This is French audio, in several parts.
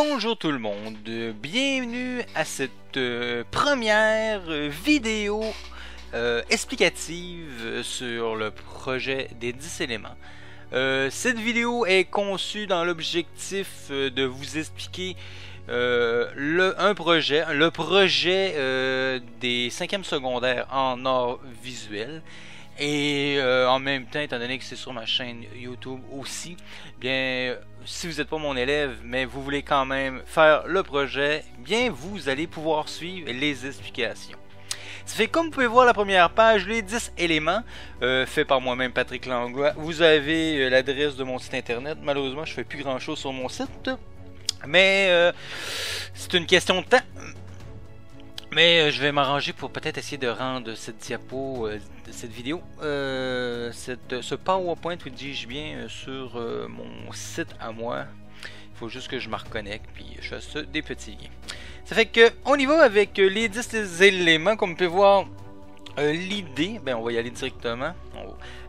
Bonjour tout le monde, bienvenue à cette première vidéo explicative sur le projet des 10 éléments. Cette vidéo est conçue dans l'objectif de vous expliquer le projet des 5e secondaires en art visuel. Et en même temps, étant donné que c'est sur ma chaîne YouTube aussi, bien, si vous n'êtes pas mon élève, mais vous voulez quand même faire le projet, bien, vous allez pouvoir suivre les explications. Ça fait comme vous pouvez voir la première page, les 10 éléments, fait par moi-même Patrick Langlois. Vous avez l'adresse de mon site internet. Malheureusement, je fais plus grand chose sur mon site, mais c'est une question de temps. Mais je vais m'arranger pour peut-être essayer de rendre cette diapo, cette vidéo, ce PowerPoint, vous dis-je bien, sur mon site à moi. Il faut juste que je me reconnecte, puis je fasse des petits liens. Ça fait que on y va avec les 10 éléments, comme vous pouvez voir. L'idée, ben on va y aller directement.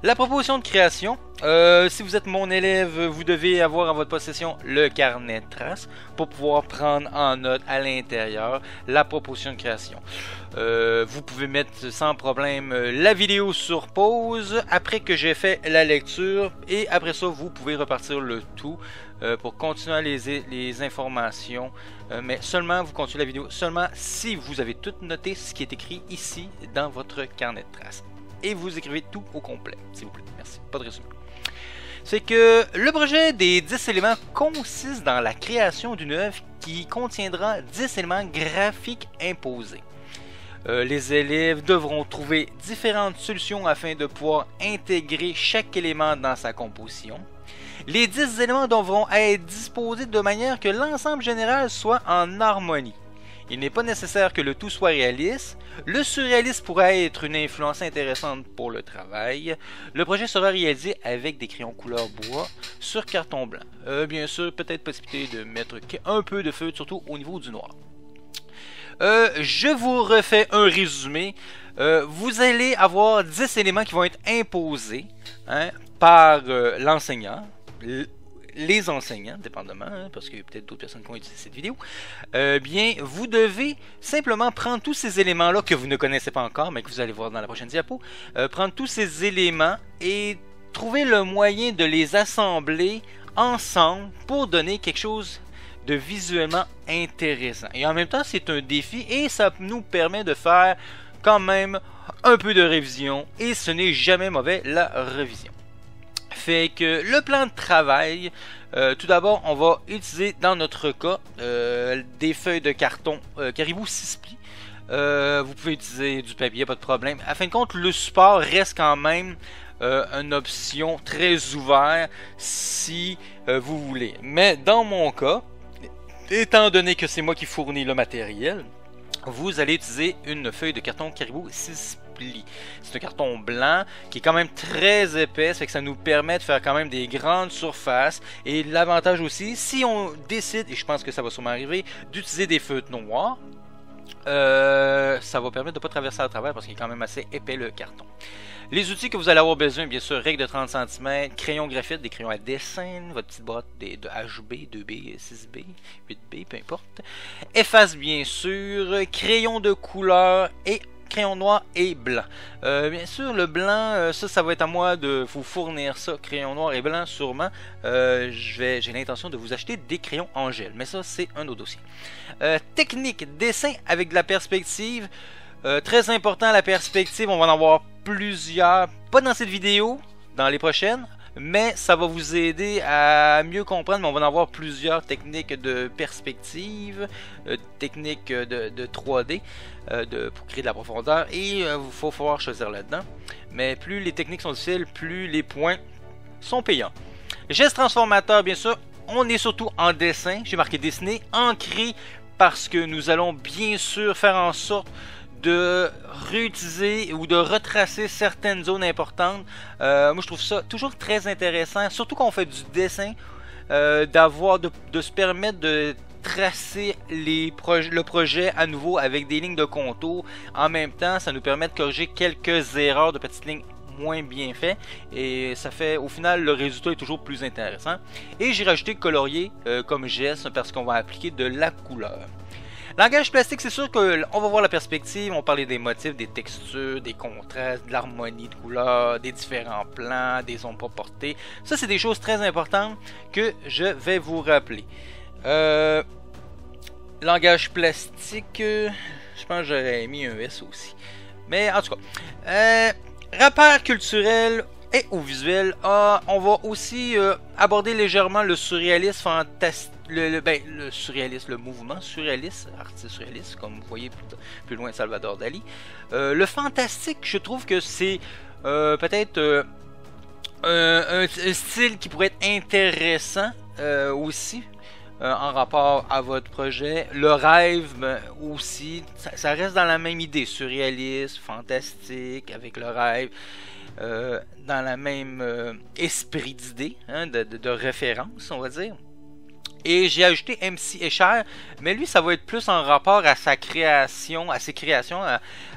La proposition de création. Si vous êtes mon élève, vous devez avoir en votre possession le carnet de traces pour pouvoir prendre en note à l'intérieur la proposition de création. Vous pouvez mettre sans problème la vidéo sur pause après que j'ai fait la lecture et après ça vous pouvez repartir le tout pour continuer les informations, mais seulement vous continuez la vidéo seulement si vous avez tout noté ce qui est écrit ici dans votre carnet de traces. Et vous écrivez tout au complet, s'il vous plaît. Merci. Pas de résumé. C'est que le projet des 10 éléments consiste dans la création d'une œuvre qui contiendra 10 éléments graphiques imposés. Les élèves devront trouver différentes solutions afin de pouvoir intégrer chaque élément dans sa composition. Les 10 éléments devront être disposés de manière que l'ensemble général soit en harmonie. Il n'est pas nécessaire que le tout soit réaliste. Le surréaliste pourrait être une influence intéressante pour le travail. Le projet sera réalisé avec des crayons couleur bois sur carton blanc. Bien sûr, peut-être possibilité de mettre un peu de feutre, surtout au niveau du noir. Je vous refais un résumé. Vous allez avoir 10 éléments qui vont être imposés par l'enseignant. Les enseignants, dépendamment, parce qu'il y a peut-être d'autres personnes qui ont utilisé cette vidéo, bien, vous devez simplement prendre tous ces éléments-là que vous ne connaissez pas encore, mais que vous allez voir dans la prochaine diapo, prendre tous ces éléments et trouver le moyen de les assembler ensemble pour donner quelque chose de visuellement intéressant. Et en même temps, c'est un défi et ça nous permet de faire quand même un peu de révision et ce n'est jamais mauvais la révision. Fait que le plan de travail, tout d'abord, on va utiliser dans notre cas des feuilles de carton Caribou 6 plis. Vous pouvez utiliser du papier, pas de problème. À fin de compte, le support reste quand même une option très ouverte si vous voulez. Mais dans mon cas, étant donné que c'est moi qui fournis le matériel, vous allez utiliser une feuille de carton Caribou 6 plis. C'est un carton blanc qui est quand même très épais, fait que ça nous permet de faire quand même des grandes surfaces. Et l'avantage aussi, si on décide, et je pense que ça va sûrement arriver, d'utiliser des feutres noirs, ça va permettre de ne pas traverser à travers parce qu'il est quand même assez épais le carton. Les outils que vous allez avoir besoin, bien sûr, règle de 30 cm, crayon graphite, des crayons à dessin, votre petite boîte de HB, 2B, 6B, 8B, peu importe. Efface, bien sûr, crayon de couleur et crayon noir et blanc. Bien sûr, le blanc, ça va être à moi de vous fournir ça, crayon noir et blanc, sûrement. J'ai l'intention de vous acheter des crayons en gel, mais ça, c'est un autre dossier. Technique, dessin avec de la perspective. Très important, la perspective, on va en avoir plusieurs, pas dans cette vidéo, dans les prochaines, mais ça va vous aider à mieux comprendre, mais on va en avoir plusieurs techniques de perspective, techniques de 3D pour créer de la profondeur, et il faut falloir choisir là-dedans. Mais plus les techniques sont difficiles, plus les points sont payants. Geste transformateur, bien sûr, on est surtout en dessin, j'ai marqué dessiner, ancré, parce que nous allons bien sûr faire en sorte de réutiliser ou de retracer certaines zones importantes. Moi je trouve ça toujours très intéressant, surtout quand on fait du dessin, de se permettre de tracer le projet à nouveau avec des lignes de contour. En même temps, ça nous permet de corriger quelques erreurs de petites lignes moins bien fait et ça fait au final le résultat est toujours plus intéressant. Et j'ai rajouté colorier comme geste parce qu'on va appliquer de la couleur. Langage plastique, c'est sûr qu'on va voir la perspective, on va parler des motifs, des textures, des contrastes, de l'harmonie de couleurs, des différents plans, des ombres proportées. Ça, c'est des choses très importantes que je vais vous rappeler. Langage plastique, je pense que j'aurais mis un S aussi. Mais en tout cas, rapport culturel et ou visuel, on va aussi aborder légèrement le surréalisme fantastique. Le surréalisme, le mouvement surréaliste, artiste surréaliste, comme vous voyez plus loin Salvador Dali. Le fantastique, je trouve que c'est peut-être un style qui pourrait être intéressant aussi en rapport à votre projet. Le rêve aussi, ça reste dans la même idée, surréaliste, fantastique, avec le rêve. Dans la même esprit d'idée, hein, de référence, on va dire. Et j'ai ajouté MC Escher, mais lui, ça va être plus en rapport à sa création, à ses créations,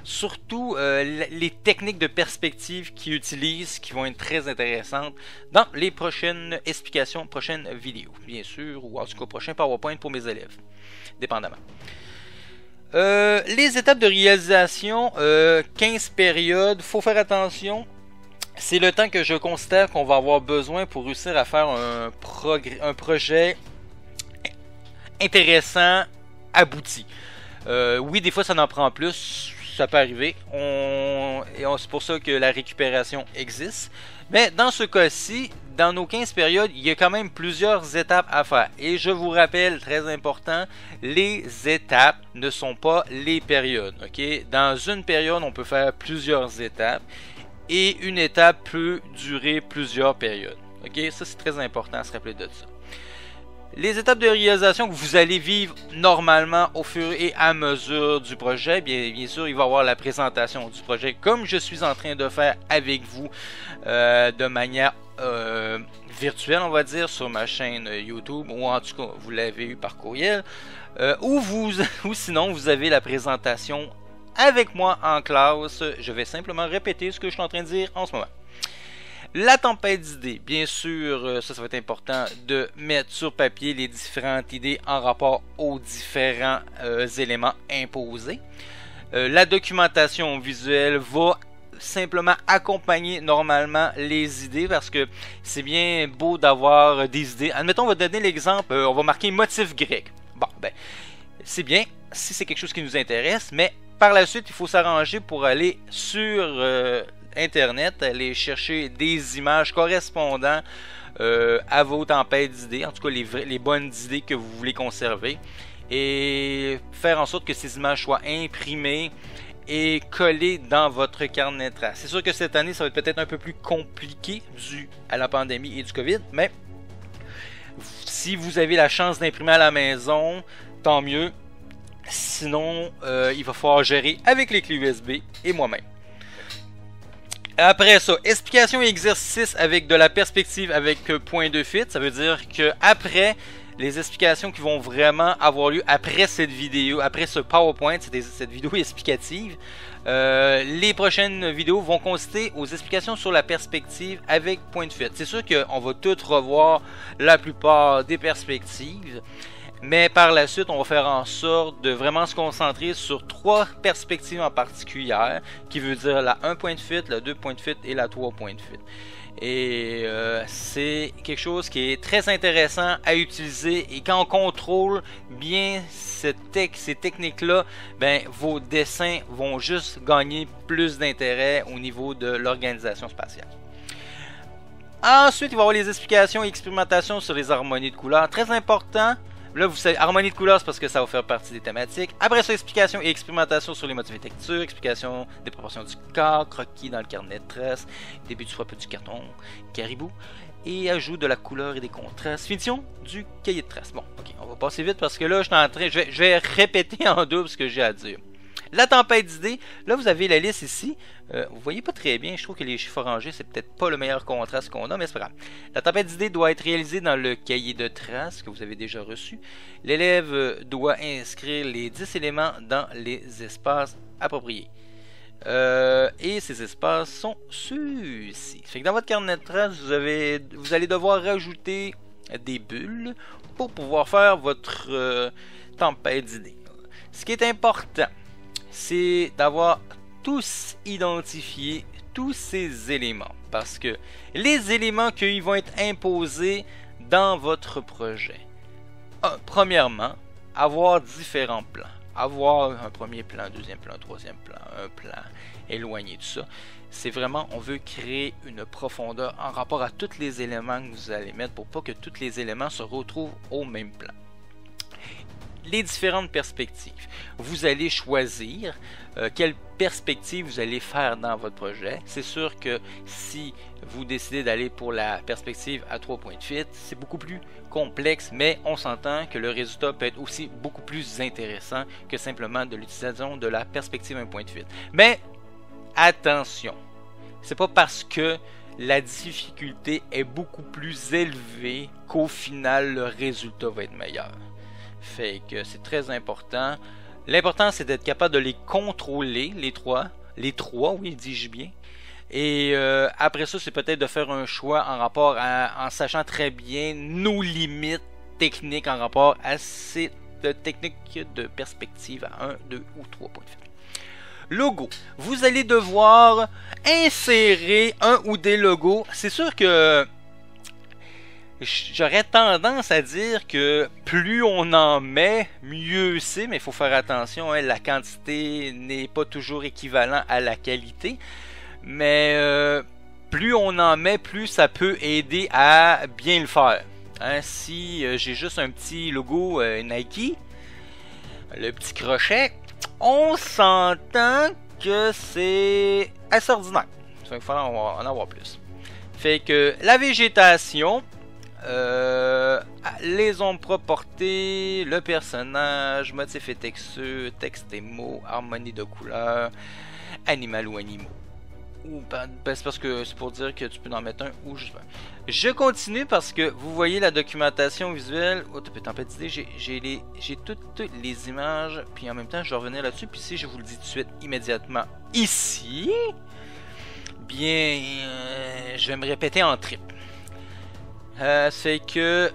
surtout les techniques de perspective qu'il utilise, qui vont être très intéressantes dans les prochaines explications, prochaines vidéos, bien sûr, ou en tout cas, prochain PowerPoint pour mes élèves, dépendamment. Les étapes de réalisation, 15 périodes, faut faire attention. C'est le temps que je considère qu'on va avoir besoin pour réussir à faire un projet intéressant, abouti. Oui, des fois ça en prend plus, ça peut arriver. C'est pour ça que la récupération existe. Mais dans ce cas-ci, dans nos 15 périodes, il y a quand même plusieurs étapes à faire. Et je vous rappelle, très important, les étapes ne sont pas les périodes. Okay? Dans une période, on peut faire plusieurs étapes. Et une étape peut durer plusieurs périodes. Okay? Ça, c'est très important à se rappeler de ça. Les étapes de réalisation que vous allez vivre normalement au fur et à mesure du projet, bien sûr, il va y avoir la présentation du projet comme je suis en train de faire avec vous de manière virtuelle, on va dire, sur ma chaîne YouTube, ou en tout cas, vous l'avez eu par courriel, ou sinon, vous avez la présentation avec moi en classe. Je vais simplement répéter ce que je suis en train de dire en ce moment. La tempête d'idées, bien sûr, ça va être important de mettre sur papier les différentes idées en rapport aux différents éléments imposés. La documentation visuelle va simplement accompagner normalement les idées parce que c'est bien beau d'avoir des idées. Admettons, on va donner l'exemple, on va marquer motif grec. Bon, ben, c'est bien si c'est quelque chose qui nous intéresse, mais par la suite, il faut s'arranger pour aller sur Internet, aller chercher des images correspondant à vos tempêtes d'idées, en tout cas les bonnes idées que vous voulez conserver, et faire en sorte que ces images soient imprimées et collées dans votre carnet de traces. C'est sûr que cette année, ça va être peut-être un peu plus compliqué dû à la pandémie et du COVID, mais si vous avez la chance d'imprimer à la maison, tant mieux. Sinon, il va falloir gérer avec les clés USB et moi-même. Après ça, explication et exercice avec de la perspective avec point de fuite. Ça veut dire que après les explications qui vont vraiment avoir lieu après cette vidéo, après ce PowerPoint, cette vidéo explicative, les prochaines vidéos vont consister aux explications sur la perspective avec point de fuite. C'est sûr qu'on va tout revoir la plupart des perspectives. Mais par la suite, on va faire en sorte de vraiment se concentrer sur 3 perspectives en particulier, qui veut dire la 1 point de fuite, la 2 points de fuite et la 3 points de fuite. Et c'est quelque chose qui est très intéressant à utiliser. Et quand on contrôle bien ces techniques-là, ben, vos dessins vont juste gagner plus d'intérêt au niveau de l'organisation spatiale. Ensuite, il va y avoir les explications et expérimentations sur les harmonies de couleurs. Très important. Là, vous savez, harmonie de couleurs, c'est parce que ça va faire partie des thématiques. Après ça, explication et expérimentation sur les motifs et textures, explication des proportions du corps, croquis dans le carnet de traces, début du swap du carton, caribou, et ajout de la couleur et des contrastes, finition du cahier de traces. Bon, ok, on va passer vite parce que là, je vais répéter en double ce que j'ai à dire. La tempête d'idées, là vous avez la liste ici. Vous voyez pas très bien, je trouve que les chiffres orangés c'est peut-être pas le meilleur contraste qu'on a, mais c'est pas grave. La tempête d'idées doit être réalisée dans le cahier de traces que vous avez déjà reçu. L'élève doit inscrire les 10 éléments dans les espaces appropriés. Et ces espaces sont ceux-ci. Fait que dans votre carnet de traces, vous allez devoir rajouter des bulles pour pouvoir faire votre tempête d'idées. Ce qui est important, c'est d'avoir tous identifié tous ces éléments. Parce que les éléments qui vont être imposés dans votre projet. Premièrement, avoir différents plans. Avoir un premier plan, deuxième plan, troisième plan, un plan éloigné de ça. C'est vraiment, on veut créer une profondeur en rapport à tous les éléments que vous allez mettre pour pas que tous les éléments se retrouvent au même plan. Les différentes perspectives. Vous allez choisir quelle perspective vous allez faire dans votre projet. C'est sûr que si vous décidez d'aller pour la perspective à 3 points de fuite, c'est beaucoup plus complexe, mais on s'entend que le résultat peut être aussi beaucoup plus intéressant que simplement de l'utilisation de la perspective 1 point de fuite. Mais attention, c'est pas parce que la difficulté est beaucoup plus élevée qu'au final le résultat va être meilleur. Fait que c'est très important. L'important c'est d'être capable de les contrôler, les trois, oui, dis-je bien. Et après ça, c'est peut-être de faire un choix en rapport en sachant très bien nos limites techniques en rapport à cette technique de perspective à 1, 2 ou 3 points de fuite. Logo. Vous allez devoir insérer un ou des logos. C'est sûr que j'aurais tendance à dire que plus on en met, mieux c'est, mais il faut faire attention, hein, la quantité n'est pas toujours équivalent à la qualité. Mais plus on en met, plus ça peut aider à bien le faire. Hein, si j'ai juste un petit logo Nike, le petit crochet, on s'entend que c'est assez ordinaire. Ça va falloir en avoir plus. Fait que la végétation, les ombres proportées, le personnage, motif et texture, texte et mots, harmonie de couleurs, animal ou animaux. C'est parce que c'est pour dire que tu peux en mettre un ou juste un. Je continue parce que vous voyez la documentation visuelle. Oh, tempête d'idées, j'ai toutes les images, puis en même temps je vais revenir là-dessus, puis si je vous le dis tout de suite immédiatement ici, bien je vais me répéter en trip. C'est que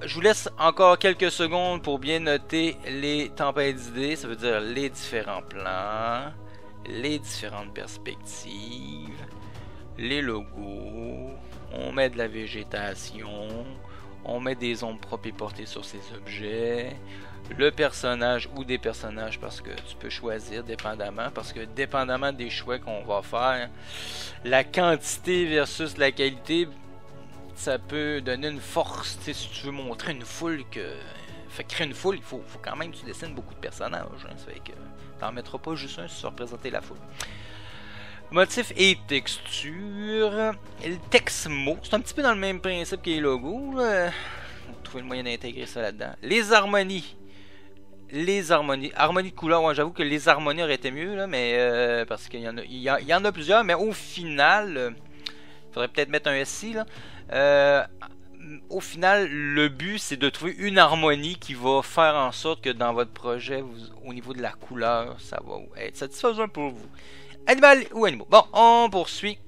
je vous laisse encore quelques secondes pour bien noter les tempêtes d'idées, ça veut dire les différents plans, les différentes perspectives, les logos, on met de la végétation, on met des ombres propres et portées sur ces objets, le personnage ou des personnages parce que tu peux choisir dépendamment, parce que dépendamment des choix qu'on va faire, la quantité versus la qualité, ça peut donner une force. Si tu veux montrer une foule que... Fait créer une foule, il faut quand même que tu dessines beaucoup de personnages. Hein, ça fait que t'en mettras pas juste un si tu veux représenter la foule. Motif et texture. Le texte mot, c'est un petit peu dans le même principe que les logos. On va trouver le moyen d'intégrer ça là-dedans. Les harmonies. Harmonie de couleur, ouais, j'avoue que les harmonies auraient été mieux, là, mais parce qu'il y en a plusieurs, mais au final, il faudrait peut-être mettre un SI là. Au final, le but c'est de trouver une harmonie qui va faire en sorte que dans votre projet, au niveau de la couleur, ça va être satisfaisant pour vous. Animal ou animaux. Bon, on poursuit.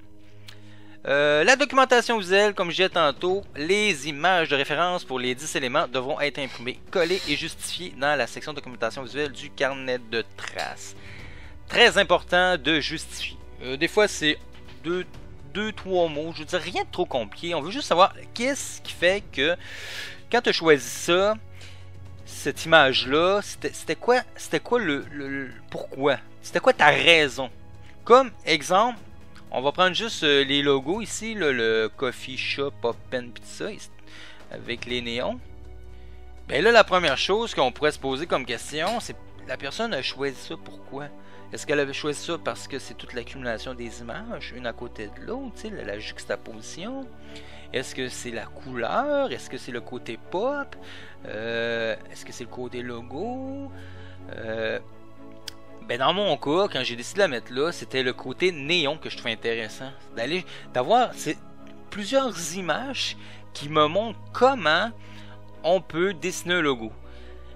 La documentation visuelle, comme je disais tantôt, les images de référence pour les 10 éléments devront être imprimées, collées et justifiées dans la section documentation visuelle du carnet de traces. Très important de justifier. Des fois, c'est 2-3 mots, je veux dire rien de trop compliqué. On veut juste savoir qu'est-ce qui fait que quand tu as choisi ça, cette image-là, c'était quoi le pourquoi? C'était quoi ta raison? Comme exemple, on va prendre juste les logos ici, là, le Coffee Shop, Open Pizza, avec les néons. Ben là, la première chose qu'on pourrait se poser comme question, c'est la personne a choisi ça pourquoi? Est-ce qu'elle avait choisi ça parce que c'est toute l'accumulation des images, une à côté de l'autre, la juxtaposition? Est-ce que c'est la couleur? Est-ce que c'est le côté pop? Est-ce que c'est le côté logo? Ben dans mon cas, quand j'ai décidé de la mettre là, c'était le côté néon que je trouvais intéressant. D'avoir plusieurs images qui me montrent comment on peut dessiner un logo.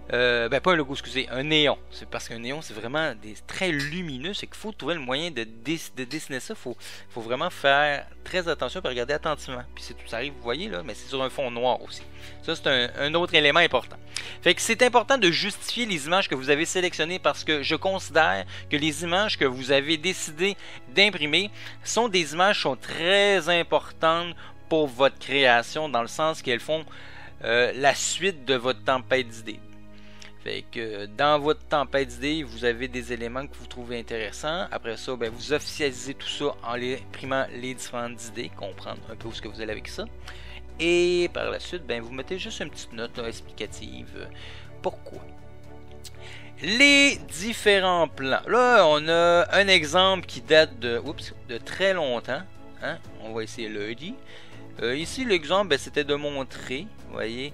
Ben pas un logo, excusez, un néon. C'est parce qu'un néon, c'est vraiment très lumineux. C'est qu'il faut trouver le moyen de dessiner ça. Faut vraiment faire très attention et regarder attentivement. Puis c'est tout, ça arrive, vous voyez là, mais c'est sur un fond noir aussi. Ça, c'est un autre élément important. Fait que c'est important de justifier les images que vous avez sélectionnées parce que je considère que les images que vous avez décidé d'imprimer sont des images qui sont très importantes pour votre création, dans le sens qu'elles font la suite de votre tempête d'idées. Fait que dans votre tempête d'idées, vous avez des éléments que vous trouvez intéressants. Après ça, ben, vous officialisez tout ça en imprimant les différentes idées, comprendre un peu où ce que vous allez avec ça. Et par la suite, ben, vous mettez juste une petite note là, explicative. Pourquoi? Les différents plans. Là, on a un exemple qui date de très longtemps. Hein? On va essayer lundi. Ici, l'exemple, ben, c'était de montrer, vous voyez,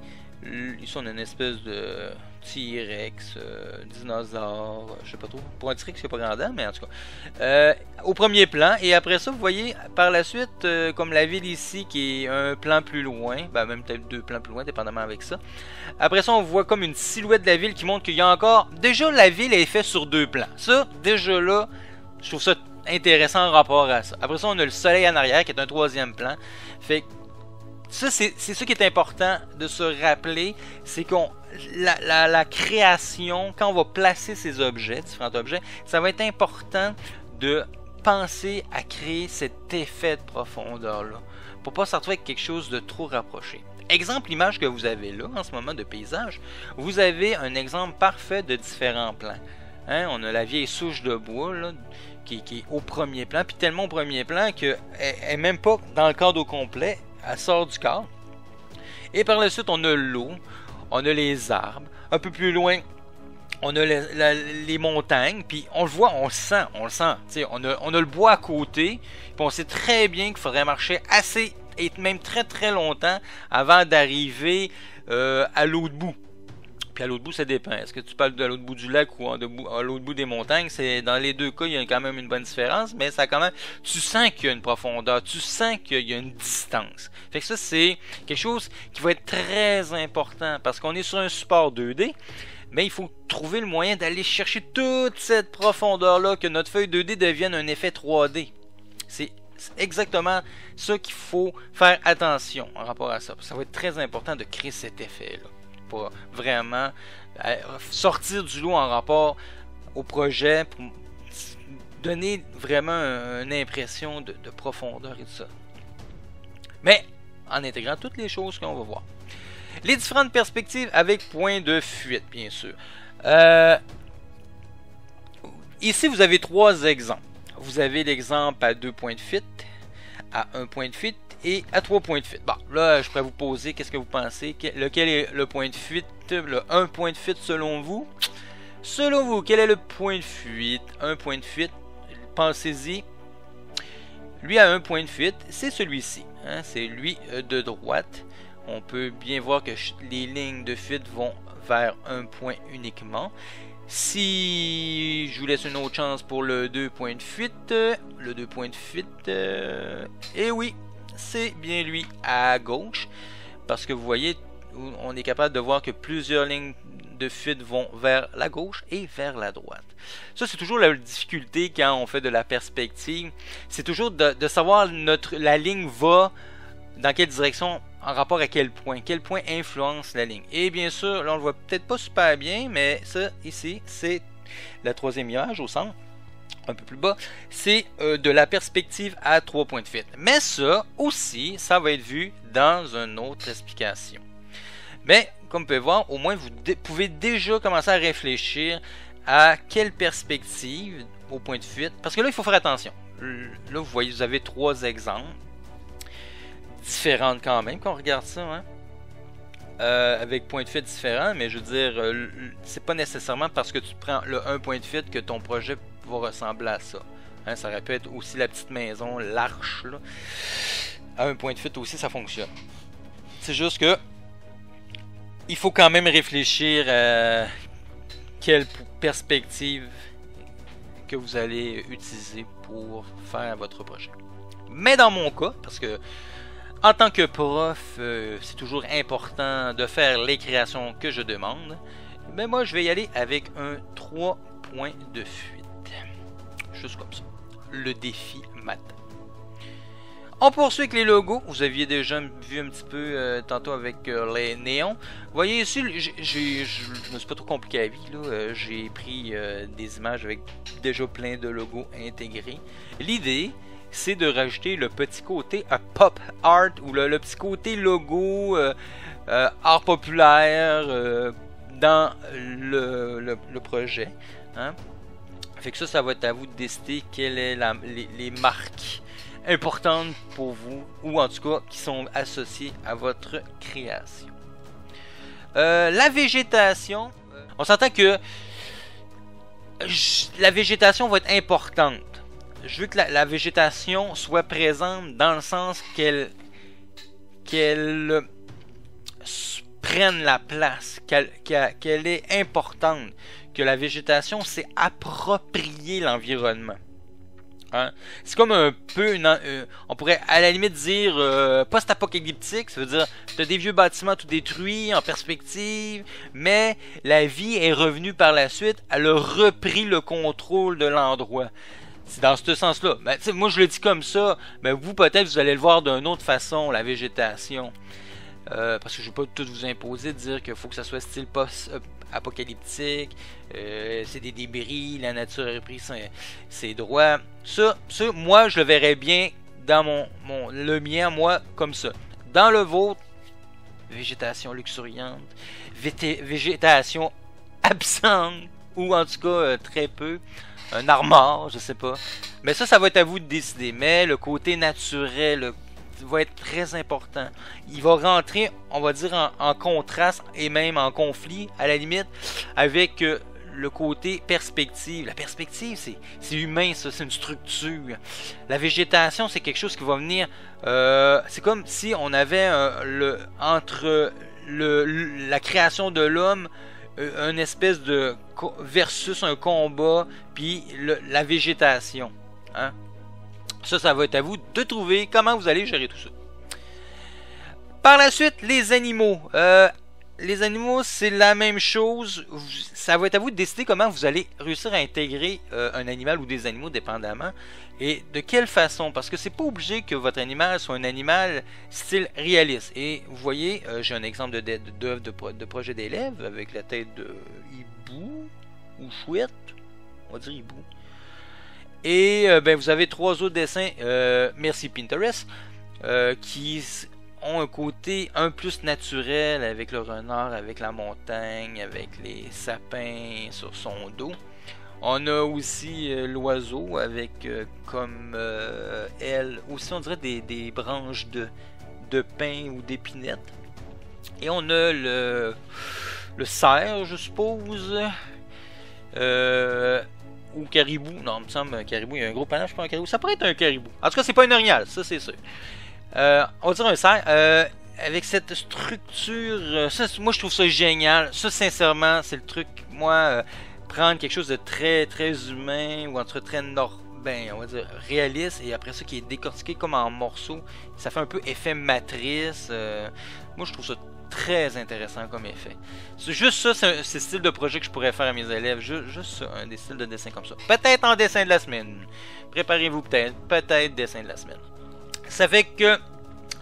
ici on a une espèce de T-Rex, dinosaure, je sais pas trop, pour un T-Rex c'est pas grandant, mais en tout cas, au premier plan, et après ça, vous voyez, par la suite, comme la ville ici, qui est un plan plus loin, ben même peut-être 2 plans plus loin, dépendamment avec ça, après ça, on voit comme une silhouette de la ville qui montre qu'il y a encore, déjà la ville est faite sur 2 plans, ça, déjà là, je trouve ça intéressant en rapport à ça. Après ça, on a le soleil en arrière qui est un 3e plan. Fait que ça, c'est ça qui est important de se rappeler, c'est qu'on la création, quand on va placer ces objets, différents objets, ça va être important de penser à créer cet effet de profondeur-là, pour pas se retrouver avec quelque chose de trop rapproché. Exemple, l'image que vous avez là, en ce moment de paysage, vous avez un exemple parfait de différents plans. Hein, on a la vieille souche de bois là, qui est au premier plan, puis tellement au premier plan qu'elle n'est même pas dans le cadre au complet, elle sort du cadre. Et par la suite, on a l'eau, on a les arbres, un peu plus loin, on a les montagnes, puis on le voit, on le sent. On a le bois à côté, puis on sait très bien qu'il faudrait marcher assez, et même très très longtemps, avant d'arriver à l'autre bout. Puis à l'autre bout, ça dépend. Est-ce que tu parles de l'autre bout du lac ou à l'autre bout des montagnes? Dans les deux cas, il y a quand même une bonne différence, mais ça quand même, tu sens qu'il y a une profondeur, tu sens qu'il y a une distance. Fait que ça, c'est quelque chose qui va être très important parce qu'on est sur un support 2D, mais il faut trouver le moyen d'aller chercher toute cette profondeur-là, que notre feuille 2D devienne un effet 3D. C'est exactement ça qu'il faut faire attention en rapport à ça. Ça va être très important de créer cet effet-là. Pour vraiment sortir du lot en rapport au projet, pour donner vraiment une impression de profondeur et tout ça. Mais en intégrant toutes les choses qu'on va voir. Les différentes perspectives avec point de fuite, bien sûr. Ici, vous avez 3 exemples. Vous avez l'exemple à 2 points de fuite, à 1 point de fuite, et à 3 points de fuite. Bon, là, je pourrais vous poser, qu'est-ce que vous pensez? Lequel est le point de fuite? Le 1 point de fuite selon vous? Selon vous, quel est le point de fuite? 1 point de fuite, pensez-y. Lui a 1 point de fuite, c'est celui-ci. Hein, c'est lui de droite. On peut bien voir que les lignes de fuite vont vers un point uniquement. Si je vous laisse une autre chance pour le 2 points de fuite, et oui, c'est bien lui à gauche, parce que vous voyez, on est capable de voir que plusieurs lignes de fuite vont vers la gauche et vers la droite. Ça, c'est toujours la difficulté quand on fait de la perspective, c'est toujours de savoir la ligne va dans quelle direction en rapport à quel point influence la ligne. Et bien sûr, là on le voit peut-être pas super bien, mais ça ici, c'est la 3e image au centre. Un peu plus bas, c'est de la perspective à 3 points de fuite. Mais ça aussi, ça va être vu dans une autre explication. Mais, comme vous pouvez voir, au moins vous pouvez déjà commencer à réfléchir à quelle perspective au point de fuite. Parce que là, il faut faire attention. Là, vous voyez, vous avez 3 exemples. Différentes quand même, quand on regarde ça. Hein? Avec point de fuite différent, mais je veux dire, c'est pas nécessairement parce que tu prends le 1 point de fuite que ton projet va ressembler à ça. Hein, ça aurait pu être aussi la petite maison, l'arche. À 1 point de fuite aussi, ça fonctionne. C'est juste que il faut quand même réfléchir à quelle perspective que vous allez utiliser pour faire votre projet. Mais dans mon cas, parce que en tant que prof, c'est toujours important de faire les créations que je demande. Mais moi, je vais y aller avec un 3 points de fuite. Juste comme ça. Le défi m'attend. On poursuit avec les logos. Vous aviez déjà vu un petit peu tantôt avec les néons. Vous voyez ici, je me suis pas trop compliqué la vie. J'ai pris des images avec déjà plein de logos intégrés. L'idée, c'est de rajouter le petit côté pop art ou le petit côté logo art populaire dans le projet. Hein? Fait que ça va être à vous de décider quelles sont les marques importantes pour vous, ou en tout cas qui sont associées à votre création. La végétation, on s'entend que la végétation va être importante. Je veux que la végétation soit présente dans le sens qu'elle prenne la place, qu'elle est importante, que la végétation c'est approprier l'environnement. Hein? C'est comme un peu, on pourrait à la limite dire post-apocalyptique, ça veut dire tu as des vieux bâtiments tout détruits en perspective, mais la vie est revenue par la suite, elle a repris le contrôle de l'endroit. C'est dans ce sens-là. Ben, moi je le dis comme ça, mais vous peut-être vous allez le voir d'une autre façon, la végétation. Parce que je ne vais pas tout vous imposer de dire qu'il faut que ça soit style post-apocalyptique, c'est des débris, la nature a repris ses droits. Ça, moi, je le verrais bien dans le mien, moi, comme ça. Dans le vôtre, végétation luxuriante, végétation absente, ou en tout cas très peu, un armor, je sais pas. Mais ça va être à vous de décider. Mais le côté naturel, va être très important. Il va rentrer, on va dire, en contraste et même en conflit, à la limite, avec le côté perspective. La perspective, c'est humain, ça, c'est une structure. La végétation, c'est quelque chose qui va venir... c'est comme si on avait entre la création de l'homme, une espèce de... versus un combat, puis la végétation. Hein? Ça va être à vous de trouver comment vous allez gérer tout ça. Par la suite, les animaux. Les animaux, c'est la même chose. Ça va être à vous de décider comment vous allez réussir à intégrer un animal ou des animaux, dépendamment. Et de quelle façon. Parce que c'est pas obligé que votre animal soit un animal style réaliste. Et vous voyez, j'ai un exemple d'œuvre de projet d'élèves avec la tête de hibou ou chouette. On va dire hibou. Et vous avez 3 autres dessins, merci Pinterest, qui ont un côté un plus naturel avec le renard, avec la montagne, avec les sapins sur son dos. On a aussi l'oiseau avec comme aile, aussi on dirait des branches de pin ou d'épinette. Et on a le cerf, je suppose. Ou caribou, non, il me semble un caribou, il y a un gros panache pour un caribou, ça pourrait être un caribou. En tout cas, c'est pas un orignal, ça c'est sûr. On va dire un cerf, avec cette structure, ça, moi je trouve ça génial. Ça, sincèrement, c'est le truc, moi, prendre quelque chose de très très humain, ou en tout cas très on va dire réaliste, et après ça qui est décortiqué comme en morceaux, ça fait un peu effet matrice. Moi je trouve ça très intéressant comme effet. C'est juste ça, c'est le style de projet que je pourrais faire à mes élèves. Juste ça, des styles de dessin comme ça. Peut-être en dessin de la semaine. Préparez-vous peut-être dessin de la semaine. Ça fait que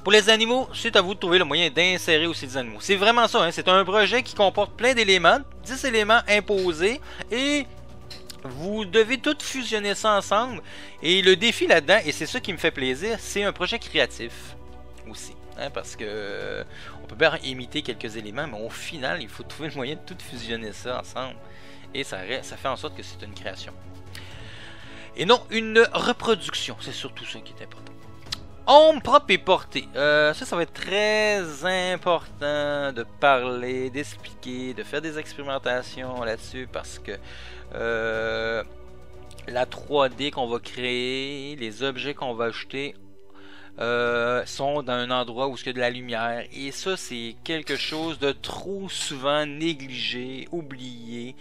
pour les animaux, c'est à vous de trouver le moyen d'insérer aussi des animaux. C'est vraiment ça, hein? C'est un projet qui comporte plein d'éléments, 10 éléments imposés, et vous devez tout fusionner ça ensemble. Et le défi là-dedans, et c'est ça qui me fait plaisir, c'est un projet créatif aussi. Hein, parce que on peut bien imiter quelques éléments, mais au final, il faut trouver le moyen de tout fusionner ça ensemble. Et ça fait en sorte que c'est une création. Et non, une reproduction. C'est surtout ça qui est important. Ombre propre et portée. Ça va être très important de parler, d'expliquer, de faire des expérimentations là-dessus, parce que la 3D qu'on va créer, les objets qu'on va ajouter, sont dans un endroit où il y a de la lumière, et ça c'est quelque chose de trop souvent négligé, oublié,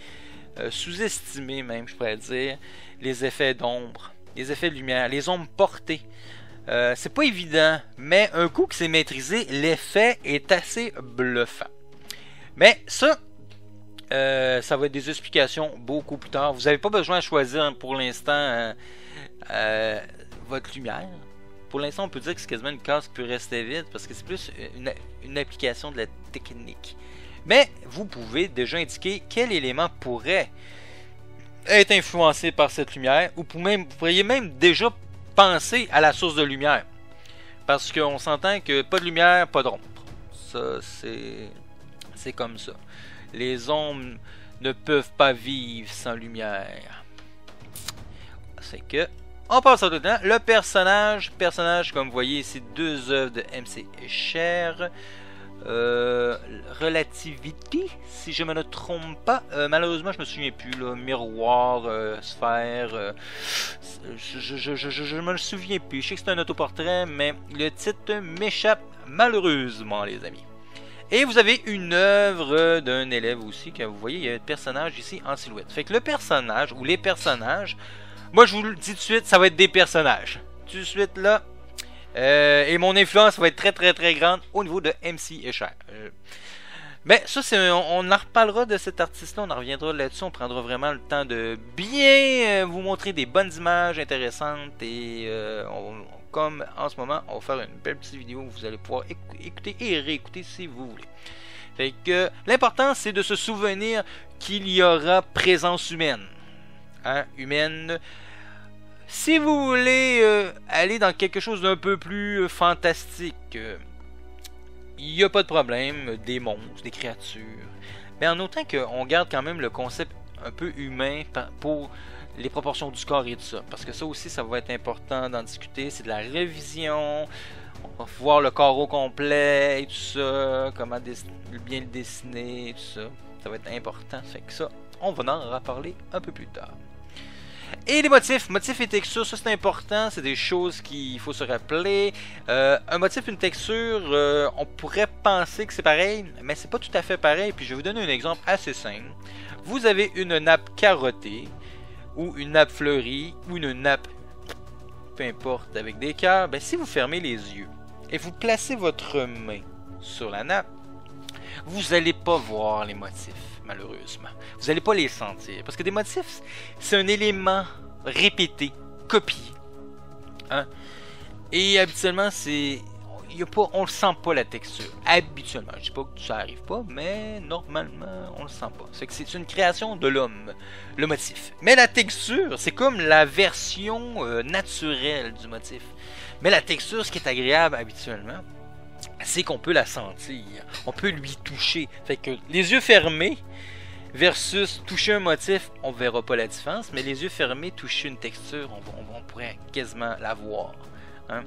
sous-estimé même, je pourrais dire. Les effets d'ombre, les effets de lumière, les ombres portées, c'est pas évident, mais un coup que c'est maîtrisé, l'effet est assez bluffant. Mais ça, ça va être des explications beaucoup plus tard. Vous n'avez pas besoin de choisir pour l'instant votre lumière. Pour l'instant, on peut dire que c'est quasiment une case qui peut rester vide parce que c'est plus une application de la technique. Mais vous pouvez déjà indiquer quel élément pourrait être influencé par cette lumière ou vous pourriez même déjà penser à la source de lumière. Parce qu'on s'entend que pas de lumière, pas d'ombre. Ça, c'est comme ça. Les ombres ne peuvent pas vivre sans lumière. C'est que... On passe à tout le temps. Le personnage, comme vous voyez ici, 2 œuvres de MC Escher. Relativity, si je me ne trompe pas. Malheureusement, je me souviens plus. Là. Miroir, sphère. Je me souviens plus. Je sais que c'est un autoportrait, mais le titre m'échappe malheureusement, les amis. Et vous avez une œuvre d'un élève aussi, que vous voyez, il y a un personnage ici en silhouette. Fait que le personnage, ou les personnages, moi je vous le dis tout de suite, ça va être des personnages. Tout de suite là. Et mon influence va être très grande au niveau de MC Escher. Mais ça, on en reparlera de cet artiste-là, on en reviendra là-dessus, on prendra vraiment le temps de bien vous montrer des bonnes images intéressantes et comme en ce moment, on va faire une belle petite vidéo où vous allez pouvoir écouter et réécouter si vous voulez. Fait que l'important, c'est de se souvenir qu'il y aura présence humaine. Hein, humaine. Si vous voulez aller dans quelque chose d'un peu plus fantastique, il n'y a pas de problème, des monstres, des créatures. Mais en autant qu'on garde quand même le concept un peu humain pour les proportions du corps et tout ça. Parce que ça aussi, ça va être important d'en discuter. C'est de la révision. On va voir le corps au complet et tout ça. Comment bien le dessiner et tout ça. Ça va être important. Fait que ça, on va en reparler un peu plus tard. Et les motifs et textures, ça c'est important, c'est des choses qu'il faut se rappeler. Un motif, une texture, on pourrait penser que c'est pareil, mais c'est pas tout à fait pareil. Puis je vais vous donner un exemple assez simple. Vous avez une nappe carottée, ou une nappe fleurie, ou une nappe, peu importe, avec des cœurs. Ben, si vous fermez les yeux et vous placez votre main sur la nappe, vous n'allez pas voir les motifs. Malheureusement, vous n'allez pas les sentir parce que des motifs, c'est un élément répété, copié, hein? Et habituellement, on le sent pas la texture. Habituellement, je dis pas que ça arrive pas, mais normalement, on le sent pas. C'est une création de l'homme, le motif. Mais la texture, c'est comme la version naturelle du motif. Mais la texture, ce qui est agréable habituellement, c'est qu'on peut la sentir, on peut lui toucher. Fait que les yeux fermés versus toucher un motif, on verra pas la différence, mais les yeux fermés, toucher une texture, on pourrait quasiment la voir, hein?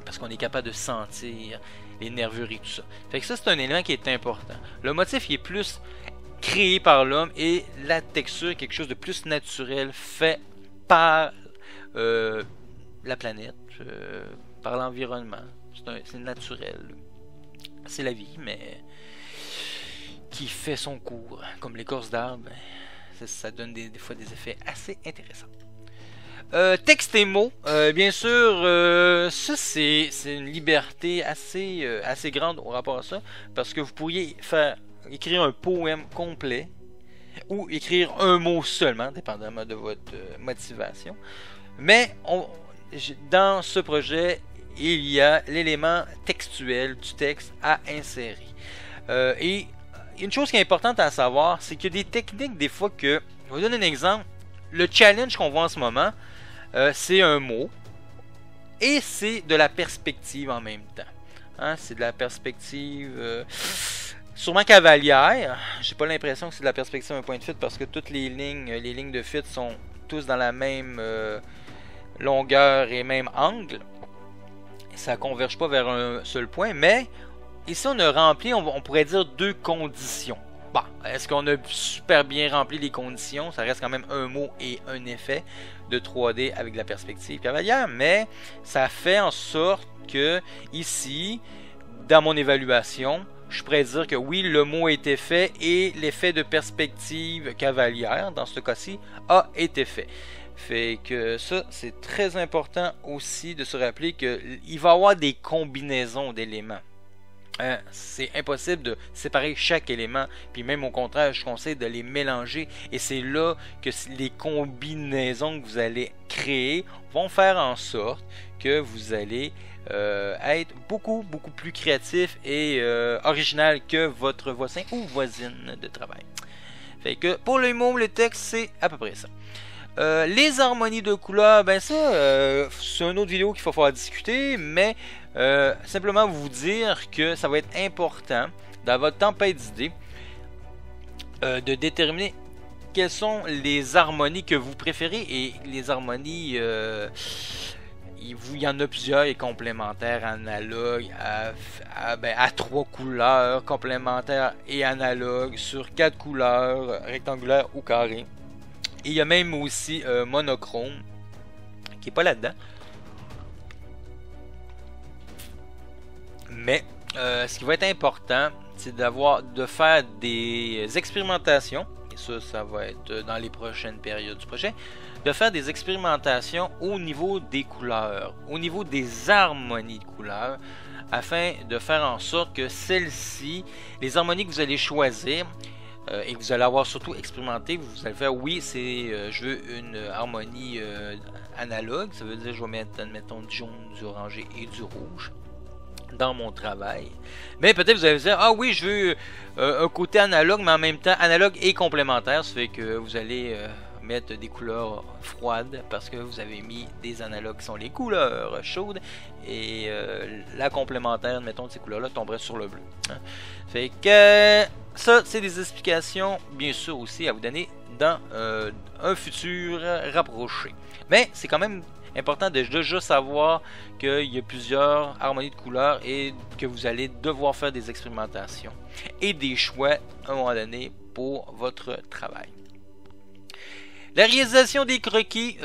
Parce qu'on est capable de sentir les nervures et tout ça. Fait que ça, c'est un élément qui est important. Le motif, il est plus créé par l'homme et la texture est quelque chose de plus naturel, fait par la planète, par l'environnement. C'est naturel. C'est la vie, mais qui fait son cours. Comme l'écorce d'arbre, ça donne des fois des effets assez intéressants. Texte et mots, bien sûr, ça c'est une liberté assez grande au rapport à ça, parce que vous pourriez écrire un poème complet ou écrire un mot seulement, dépendamment de votre motivation. Mais dans ce projet, il y a l'élément textuel du texte à insérer. Et une chose qui est importante à savoir, c'est qu'il y a des techniques des fois que... Je vais vous donner un exemple. Le challenge qu'on voit en ce moment, c'est un mot et c'est de la perspective en même temps. Hein, c'est de la perspective sûrement cavalière. J'ai pas l'impression que c'est de la perspective un point de fuite parce que toutes les lignes de fuite sont tous dans la même longueur et même angle. Ça converge pas vers un seul point, mais ici on a rempli, on pourrait dire 2 conditions. Bon, est-ce qu'on a super bien rempli les conditions? Ça reste quand même un mot et un effet de 3D avec la perspective cavalière, mais ça fait en sorte que ici, dans mon évaluation, je pourrais dire que oui, le mot a été fait et l'effet de perspective cavalière, dans ce cas-ci, a été fait. Fait que ça, c'est très important aussi de se rappeler qu'il va y avoir des combinaisons d'éléments. C'est impossible de séparer chaque élément, puis même au contraire, je conseille de les mélanger, et c'est là que les combinaisons que vous allez créer vont faire en sorte que vous allez être beaucoup plus créatif et original que votre voisin ou voisine de travail. Fait que pour le mot, le texte, c'est à peu près ça. Les harmonies de couleurs, ben ça, c'est une autre vidéo qu'il va falloir discuter, mais simplement vous dire que ça va être important dans votre tempête d'idées de déterminer quelles sont les harmonies que vous préférez, et les harmonies, il y en a plusieurs, et complémentaires, analogues, à 3 couleurs, complémentaires et analogues, sur 4 couleurs, rectangulaires ou carrées. Et il y a même aussi monochrome, qui n'est pas là-dedans. Mais ce qui va être important, c'est de faire des expérimentations, et ça va être dans les prochaines périodes du projet, de faire des expérimentations au niveau des couleurs, au niveau des harmonies de couleurs, afin de faire en sorte que celles-ci, les harmonies que vous allez choisir, et que vous allez avoir surtout expérimenté, vous allez faire, oui, je veux une harmonie analogue, ça veut dire je vais mettre, admettons, du jaune, du orangé et du rouge dans mon travail. Mais peut-être vous allez vous dire, ah oui, je veux un côté analogue, mais en même temps analogue et complémentaire, ça fait que vous allez mettre des couleurs froides parce que vous avez mis des analogues qui sont les couleurs chaudes, et la complémentaire, mettons, de ces couleurs-là tomberait sur le bleu. Hein? Fait que ça, c'est des explications, bien sûr, aussi à vous donner dans un futur rapproché. Mais c'est quand même important de déjà savoir qu'il y a plusieurs harmonies de couleurs et que vous allez devoir faire des expérimentations et des choix à un moment donné pour votre travail. La réalisation des croquis,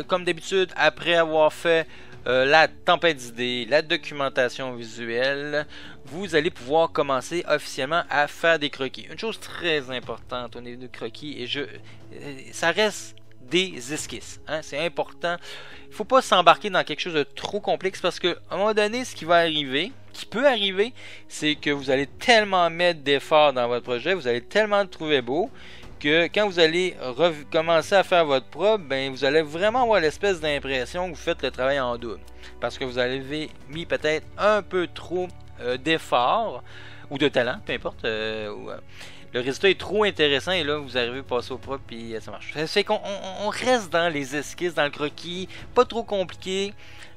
comme d'habitude, après avoir fait la tempête d'idées, la documentation visuelle, vous allez pouvoir commencer officiellement à faire des croquis. Une chose très importante au niveau des croquis, et ça reste des esquisses. Hein? C'est important. Il ne faut pas s'embarquer dans quelque chose de trop complexe, parce qu'à un moment donné, ce qui va arriver, qui peut arriver, c'est que vous allez tellement mettre d'efforts dans votre projet, vous allez tellement le trouver beau, que quand vous allez commencer à faire votre preuve, ben vous allez vraiment avoir l'espèce d'impression que vous faites le travail en double. Parce que vous avez mis peut-être un peu trop d'efforts, ou de talent, peu importe. Le résultat est trop intéressant, et là vous arrivez à passer au propre, puis ça marche. Ça fait qu'on reste dans les esquisses, dans le croquis, pas trop compliqué.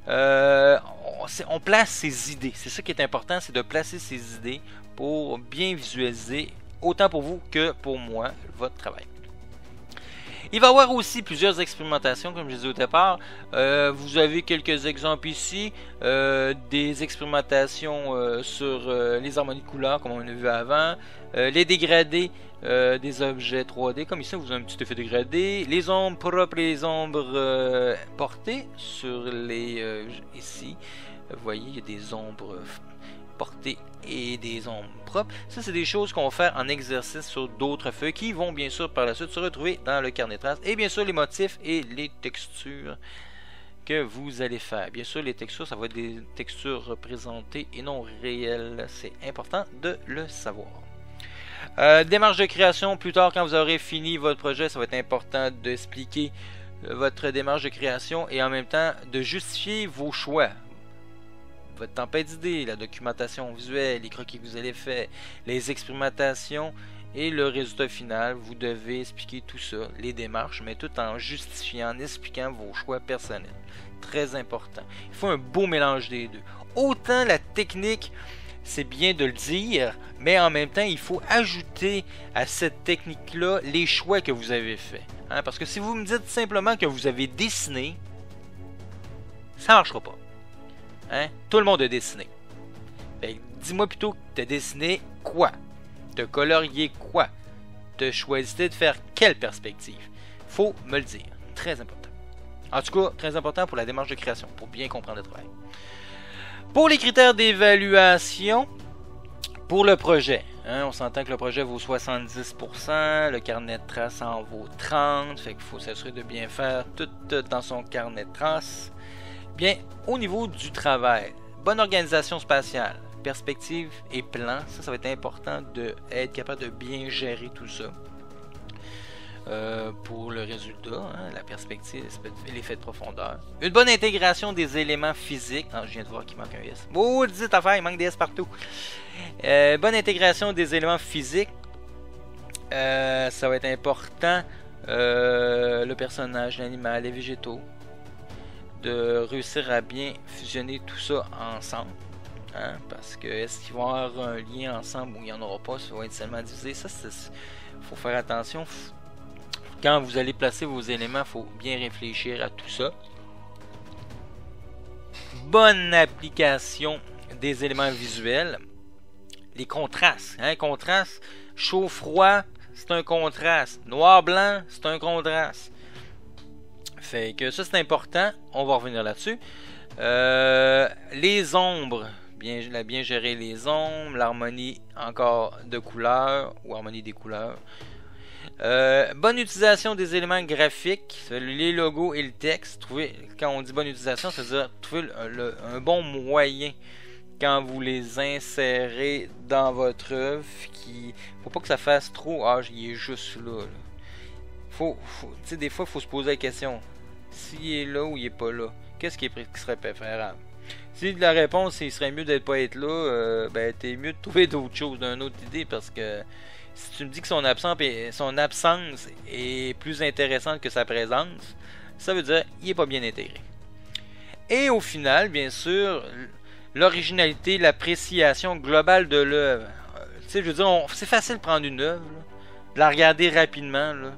On place ses idées. C'est ça qui est important, c'est de placer ses idées pour bien visualiser, autant pour vous que pour moi, votre travail. Il va y avoir aussi plusieurs expérimentations, comme je disais au départ. Vous avez quelques exemples ici, des expérimentations sur les harmonies de couleurs, comme on a vu avant, les dégradés des objets 3D, comme ici vous avez un petit effet dégradé, les ombres propres et les ombres portées sur les ici. Vous voyez, il y a des ombres portées et des ombres propres. Ça, c'est des choses qu'on va faire en exercice sur d'autres feuilles qui vont bien sûr par la suite se retrouver dans le carnet de traces, et bien sûr les motifs et les textures que vous allez faire. Bien sûr, les textures, ça va être des textures représentées et non réelles. C'est important de le savoir. Démarche de création, plus tard quand vous aurez fini votre projet, ça va être important d'expliquer votre démarche de création et en même temps de justifier vos choix. Votre tempête d'idées, la documentation visuelle, les croquis que vous allez faire, les expérimentations et le résultat final. Vous devez expliquer tout ça, les démarches, mais tout en justifiant, en expliquant vos choix personnels. Très important. Il faut un beau mélange des deux. Autant la technique, c'est bien de le dire, mais en même temps, il faut ajouter à cette technique-là les choix que vous avez faits. Hein? Parce que si vous me dites simplement que vous avez dessiné, ça ne marchera pas. Hein? Tout le monde a dessiné. Dis-moi plutôt que tu as dessiné quoi? Tu as colorié quoi? Tu as choisi de faire quelle perspective? Faut me le dire. Très important. En tout cas, très important pour la démarche de création, pour bien comprendre le travail. Pour les critères d'évaluation, pour le projet, hein, on s'entend que le projet vaut 70%, le carnet de traces en vaut 30%, fait qu'il faut s'assurer de bien faire tout dans son carnet de traces. Bien, au niveau du travail, bonne organisation spatiale, perspective et plan. Ça va être important d'être capable de bien gérer tout ça. Pour le résultat, hein, la perspective, l'effet de profondeur. Une bonne intégration des éléments physiques. Ah, je viens de voir qu'il manque un S. Oh, dites affaire, il manque des S partout. Bonne intégration des éléments physiques. Ça va être important. Le personnage, l'animal, les végétaux. De réussir à bien fusionner tout ça ensemble. Hein, parce que est-ce qu'il va y avoir un lien ensemble ou il n'y en aura pas, ça va être seulement divisé. Ça, faut faire attention. Quand vous allez placer vos éléments, il faut bien réfléchir à tout ça. Bonne application des éléments visuels. Les contrastes. Hein, contraste, chaud-froid, c'est un contraste. Noir-blanc, c'est un contraste. Fait que ça, c'est important. On va revenir là-dessus. Les ombres. Bien gérer les ombres. L'harmonie encore de couleurs ou harmonie des couleurs. Bonne utilisation des éléments graphiques, les logos et le texte. Quand on dit bonne utilisation, c'est-à-dire trouver un bon moyen quand vous les insérez dans votre œuvre. Faut pas que ça fasse trop. Ah, il est juste là. Des fois, il faut se poser la question. S'il est là ou il est pas là, qu'est-ce qui serait préférable? Si la réponse, il serait mieux d'être pas être là, ben t'es mieux de trouver d'autres choses, d'une autre idée, parce que si tu me dis que son absence est plus intéressante que sa présence, ça veut dire qu'il n'est pas bien intégré. Et au final, bien sûr, l'originalité, l'appréciation globale de l'œuvre. Tu sais, je veux dire, c'est facile de prendre une œuvre, de la regarder rapidement, là,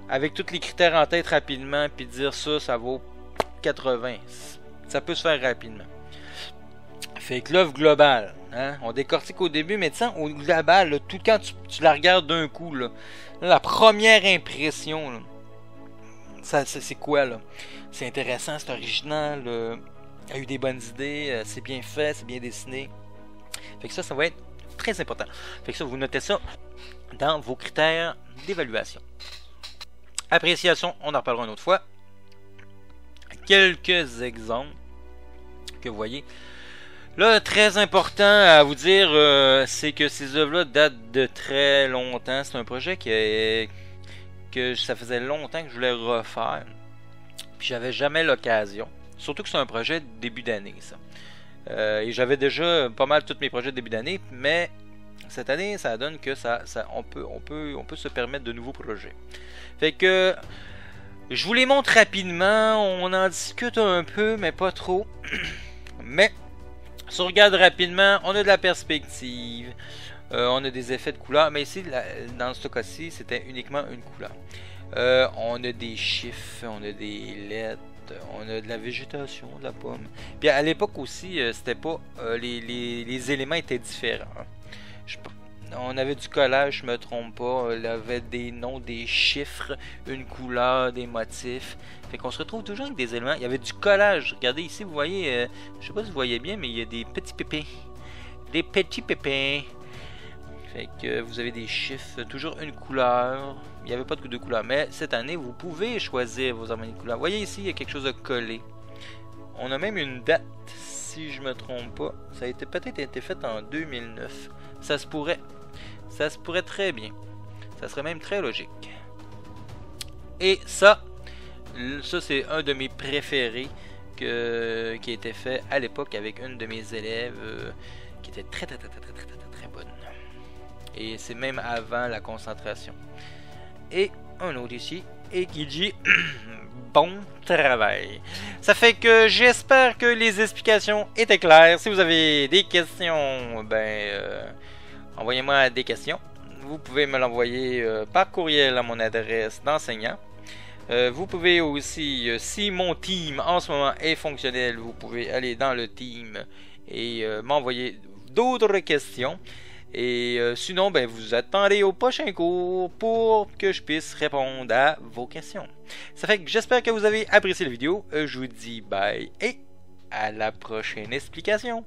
avec tous les critères en tête rapidement, puis de dire ça vaut 80. Ça peut se faire rapidement. Fait que l'œuvre globale, hein, on décortique au début, mais tu au global, là, tout quand tu la regardes d'un coup, là, la première impression, là, c'est quoi, là? C'est intéressant, c'est original, il y a eu des bonnes idées, c'est bien fait, c'est bien dessiné. Fait que ça va être très important. Fait que ça, vous notez ça dans vos critères d'évaluation. Appréciation, on en reparlera une autre fois. Quelques exemples que vous voyez. Là, très important à vous dire, c'est que ces œuvres-là datent de très longtemps. C'est un projet que ça faisait longtemps que je voulais refaire. Puis j'avais jamais l'occasion. Surtout que c'est un projet de début d'année, ça. Et j'avais déjà pas mal tous mes projets de début d'année, mais cette année, ça donne que on peut se permettre de nouveaux projets. Fait que je vous les montre rapidement, on en discute un peu, mais pas trop. Mais si on regarde rapidement, on a de la perspective, on a des effets de couleur, mais ici, dans ce cas-ci, c'était uniquement une couleur. On a des chiffres, on a des lettres, on a de la végétation, de la pomme. Puis à l'époque aussi, c'était pas les éléments étaient différents. On avait du collage, je me trompe pas. Il y avait des noms, des chiffres, une couleur, des motifs. Fait qu'on se retrouve toujours avec des éléments. Il y avait du collage. Regardez ici, vous voyez, je sais pas si vous voyez bien, mais il y a des petits pépins. Des petits pépins. Fait que vous avez des chiffres, toujours une couleur. Il n'y avait pas de couleur. Mais cette année, vous pouvez choisir vos harmonies de couleurs. Vous voyez ici, il y a quelque chose de collé. On a même une date, si je me trompe pas. Ça a peut-être été fait en 2009. Ça se pourrait. Ça se pourrait très bien. Ça serait même très logique. Et ça c'est un de mes préférés qui a été fait à l'époque avec une de mes élèves qui était très bonne. Et c'est même avant la concentration. Et un autre ici. Et qui dit bon travail. Ça fait que j'espère que les explications étaient claires. Si vous avez des questions, envoyez-moi des questions. Vous pouvez me l'envoyer par courriel à mon adresse d'enseignant. Vous pouvez aussi, si mon team en ce moment est fonctionnel, vous pouvez aller dans le team et m'envoyer d'autres questions. Et sinon, vous attendez au prochain cours pour que je puisse répondre à vos questions. Ça fait que j'espère que vous avez apprécié la vidéo. Je vous dis bye et à la prochaine explication.